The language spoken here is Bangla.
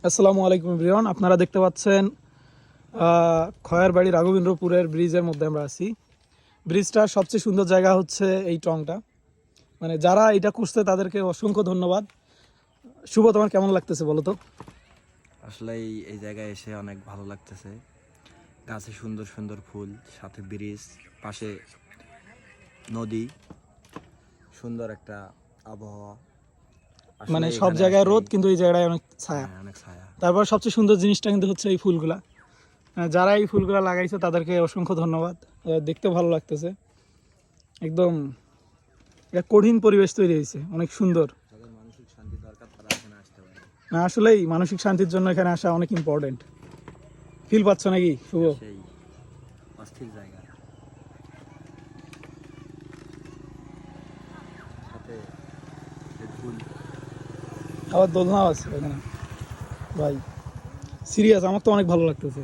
আসসালামু আলাইকুম এভরিওয়ান, আপনারা দেখতে পাচ্ছেন খয়েরবাড়ি রাঘবেন্দ্রপুরের ব্রিজের মধ্যে আমরা আছি। ব্রিজটার সবচেয়ে সুন্দর জায়গা হচ্ছে এই টংটা, মানে যারা এটা করছে তাদেরকে অসংখ্য ধন্যবাদ। শুভ, তোমার কেমন লাগতেছে বলো তো? আসলে এই জায়গায় এসে অনেক ভালো লাগতেছে। গাছে সুন্দর সুন্দর ফুল, সাথে ব্রিজ, পাশে নদী, সুন্দর একটা আবহাওয়া। মানে আসলে সব এখানে জায়গায় রোদ, আসলেই কিন্তু এই জায়গায় অনেক ছায়া। অনেক ছায়া। তারপর সবচেয়ে সুন্দর জিনিসটা কিন্তু হচ্ছে এই ফুলগুলা। যারা এই ফুলগুলা লাগাইছে তাদেরকে অসংখ্য ধন্যবাদ। দেখতে ভালো লাগতেছে, একদম একটা কঠিন পরিবেশ তৈরি হয়েছে, অনেক সুন্দর। যাদের মানসিক শান্তি দরকার তারা এখানে আসতে পারে। না, আসলেই মানসিক শান্তির জন্য এখানে আসা অনেক ইম্পর্টেন্ট। ফিল পাচ্ছ নাকি শুভ? সেই অস্থির জায়গা, সাথে যে ফুল। আবার দোলনাও আছে এখানে। ভাই সিরিয়াস, আমার তো অনেক ভালো লাগতেছে।